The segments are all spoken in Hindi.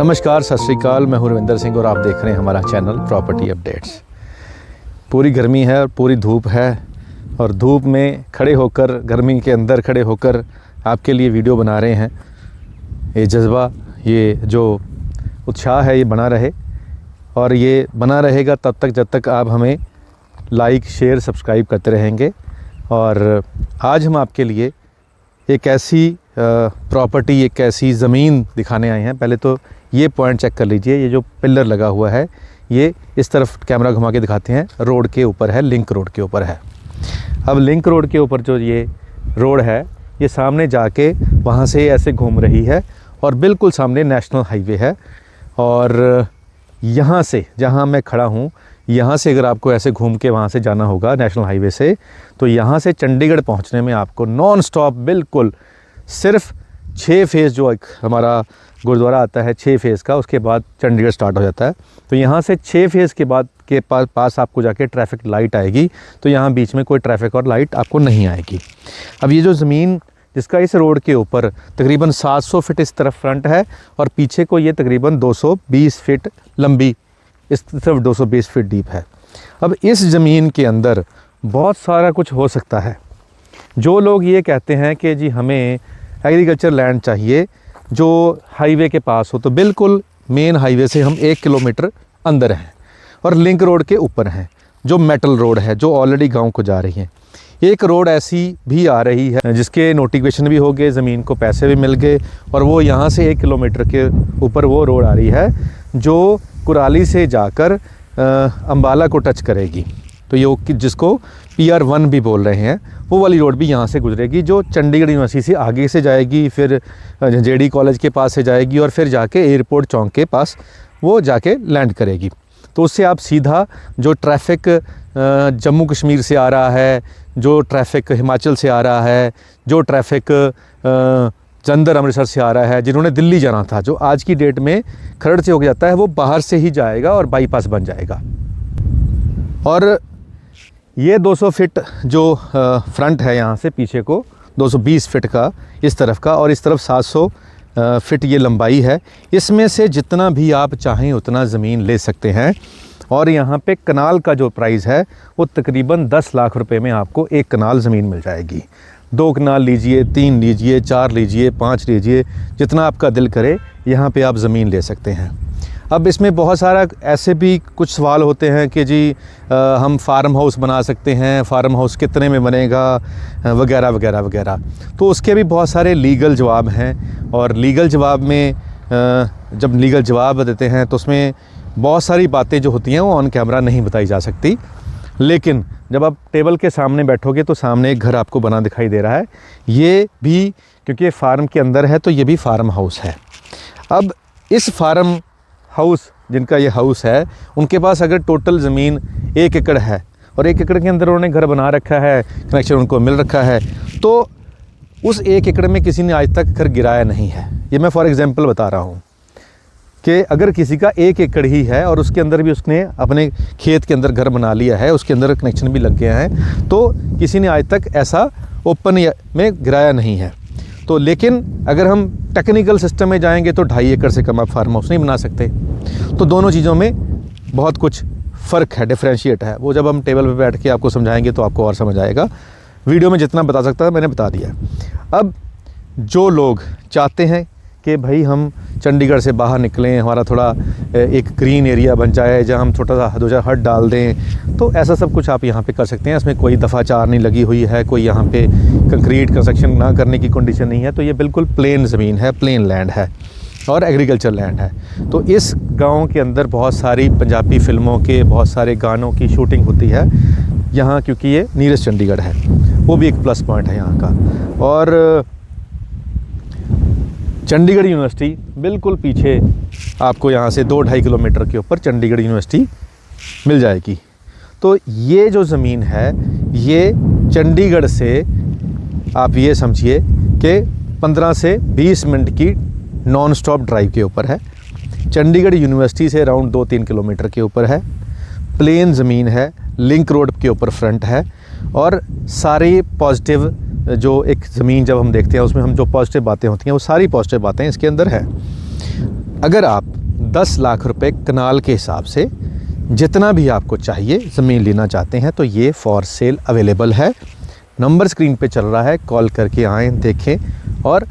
नमस्कार, सत श्री अकाल। मैं हूं रविंदर सिंह और आप देख रहे हैं हमारा चैनल प्रॉपर्टी अपडेट्स। पूरी गर्मी है और पूरी धूप है और धूप में खड़े होकर, गर्मी के अंदर खड़े होकर आपके लिए वीडियो बना रहे हैं। ये जज्बा, ये जो उत्साह है, ये बना रहे और ये बना रहेगा तब तक जब तक आप हमें लाइक, शेयर, सब्सक्राइब करते रहेंगे। और आज हम आपके लिए एक ऐसी प्रॉपर्टी, एक ऐसी ज़मीन दिखाने आए हैं। पहले तो ये पॉइंट चेक कर लीजिए, ये जो पिलर लगा हुआ है ये इस तरफ कैमरा घुमा के दिखाते हैं, रोड के ऊपर है, लिंक रोड के ऊपर है। अब लिंक रोड के ऊपर जो ये रोड है, ये सामने जाके वहाँ से ऐसे घूम रही है और बिल्कुल सामने नेशनल हाईवे है। और यहाँ से, जहाँ मैं खड़ा हूँ, यहाँ से अगर आपको ऐसे घूम के वहाँ से जाना होगा नेशनल हाईवे से, तो यहाँ से चंडीगढ़ पहुँचने में आपको नॉन स्टॉप बिल्कुल सिर्फ 6 फेज़ जो एक हमारा गुरुद्वारा आता है 6 फेज़ का, उसके बाद चंडीगढ़ स्टार्ट हो जाता है। तो यहाँ से 6 फेज़ के बाद के पास आपको जाके ट्रैफिक लाइट आएगी। तो यहाँ बीच में कोई ट्रैफिक और लाइट आपको नहीं आएगी। अब ये जो ज़मीन जिसका इस रोड के ऊपर तकरीबन 700 फीट इस तरफ फ्रंट है और पीछे को ये तकरीबन 220 फीट लंबी, इस तरफ 220 फीट डीप है। अब इस ज़मीन के अंदर बहुत सारा कुछ हो सकता है। जो लोग ये कहते हैं कि जी हमें एग्रीकल्चर लैंड चाहिए जो हाईवे के पास हो, तो बिल्कुल मेन हाईवे से हम 1 किलोमीटर अंदर हैं और लिंक रोड के ऊपर हैं, जो मेटल रोड है, जो ऑलरेडी गांव को जा रही है। एक रोड ऐसी भी आ रही है जिसके नोटिफिकेशन भी हो गए, ज़मीन को पैसे भी मिल गए और वो यहाँ से 1 किलोमीटर के ऊपर वो रोड आ रही है जो कुराली से जाकर अम्बाला को टच करेगी। तो ये जिसको PR1 भी बोल रहे हैं, वो वाली रोड भी यहाँ से गुजरेगी, जो चंडीगढ़ यूनिवर्सिटी से आगे से जाएगी, फिर JD कॉलेज के पास से जाएगी और फिर जाके एयरपोर्ट चौक के पास वो जाके लैंड करेगी। तो उससे आप सीधा जो ट्रैफिक जम्मू कश्मीर से आ रहा है, जो ट्रैफिक हिमाचल से आ रहा है, जो ट्रैफिक जलंधर अमृतसर से आ रहा है, जिन्होंने दिल्ली जाना था, जो आज की डेट में खरड़ से होकर जाता है, वो बाहर से ही जाएगा और बाईपास बन जाएगा। और ये 200 फीट जो फ्रंट है, यहाँ से पीछे को 220 फीट का इस तरफ का और इस तरफ 700 फीट ये लंबाई है। इसमें से जितना भी आप चाहें उतना ज़मीन ले सकते हैं। और यहाँ पे कनाल का जो प्राइस है वो तकरीबन 10 लाख रुपए में आपको 1 कनाल ज़मीन मिल जाएगी। 2 कनाल लीजिए, 3 लीजिए, 4 लीजिए, 5 लीजिए, जितना आपका दिल करे यहाँ पे आप ज़मीन ले सकते हैं। अब इसमें बहुत सारा ऐसे भी कुछ सवाल होते हैं कि जी हम फार्म हाउस बना सकते हैं, फार्म हाउस कितने में बनेगा, वगैरह वगैरह वगैरह। तो उसके भी बहुत सारे लीगल जवाब हैं और लीगल जवाब में जब लीगल जवाब देते हैं तो उसमें बहुत सारी बातें जो होती हैं वो ऑन कैमरा नहीं बताई जा सकती। लेकिन जब आप टेबल के सामने बैठोगे तो सामने एक घर आपको बना दिखाई दे रहा है। ये भी क्योंकि ये फार्म के अंदर है तो ये भी फार्म हाउस है। अब इस फार्म हाउस, जिनका ये हाउस है, उनके पास अगर टोटल ज़मीन 1 एकड़ है और 1 एकड़ के अंदर उन्होंने घर बना रखा है, कनेक्शन उनको मिल रखा है, तो उस 1 एकड़ में किसी ने आज तक घर गिराया नहीं है। ये मैं फॉर एग्जांपल बता रहा हूँ कि अगर किसी का 1 एकड़ ही है और उसके अंदर भी उसने अपने खेत के अंदर घर बना लिया है, उसके अंदर कनेक्शन भी लग गया है, तो किसी ने आज तक ऐसा ओपन में गिराया नहीं है। तो लेकिन अगर हम टेक्निकल सिस्टम में जाएंगे तो 2.5 एकड़ से कम आप फार्म हाउस नहीं बना सकते। तो दोनों चीज़ों में बहुत कुछ फ़र्क है, डिफरेंशिएट है। वो जब हम टेबल पे बैठ के आपको समझाएंगे तो आपको और समझ आएगा। वीडियो में जितना बता सकता था मैंने बता दिया। अब जो लोग चाहते हैं कि भाई हम चंडीगढ़ से बाहर निकलें, हमारा थोड़ा एक ग्रीन एरिया बन जाए जहाँ हम छोटा सा 2-4 हट डाल दें, तो ऐसा सब कुछ आप यहाँ पे कर सकते हैं। इसमें कोई दफ़ा 4 नहीं लगी हुई है, कोई यहाँ पे कंक्रीट कंस्ट्रक्शन ना करने की कंडीशन नहीं है। तो ये बिल्कुल प्लेन ज़मीन है, प्लेन लैंड है और एग्रीकल्चर लैंड है। तो इस गाँव के अंदर बहुत सारी पंजाबी फ़िल्मों के, बहुत सारे गानों की शूटिंग होती है यहाँ, क्योंकि ये नीयरेस्ट चंडीगढ़ है। वो भी एक प्लस पॉइंट है यहाँ का। और चंडीगढ़ यूनिवर्सिटी बिल्कुल पीछे आपको यहाँ से 2-2.5 किलोमीटर के ऊपर चंडीगढ़ यूनिवर्सिटी मिल जाएगी। तो ये जो ज़मीन है ये चंडीगढ़ से आप ये समझिए कि 15 से 20 मिनट की नॉन स्टॉप ड्राइव के ऊपर है। चंडीगढ़ यूनिवर्सिटी से अराउंड 2-3 किलोमीटर के ऊपर है। प्लेन ज़मीन है, लिंक रोड के ऊपर फ्रंट है और सारी पॉजिटिव जो एक ज़मीन जब हम देखते हैं उसमें हम जो पॉजिटिव बातें होती हैं वो सारी पॉजिटिव बातें इसके अंदर है। अगर आप 10 लाख रुपए कनाल के हिसाब से जितना भी आपको चाहिए ज़मीन लेना चाहते हैं तो ये फॉर सेल अवेलेबल है। नंबर स्क्रीन पे चल रहा है, कॉल करके आएँ, देखें और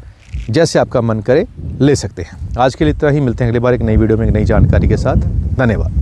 जैसे आपका मन करे ले सकते हैं। आज के लिए इतना ही, मिलते हैं अगली बार एक नई वीडियो में एक नई जानकारी के साथ। धन्यवाद।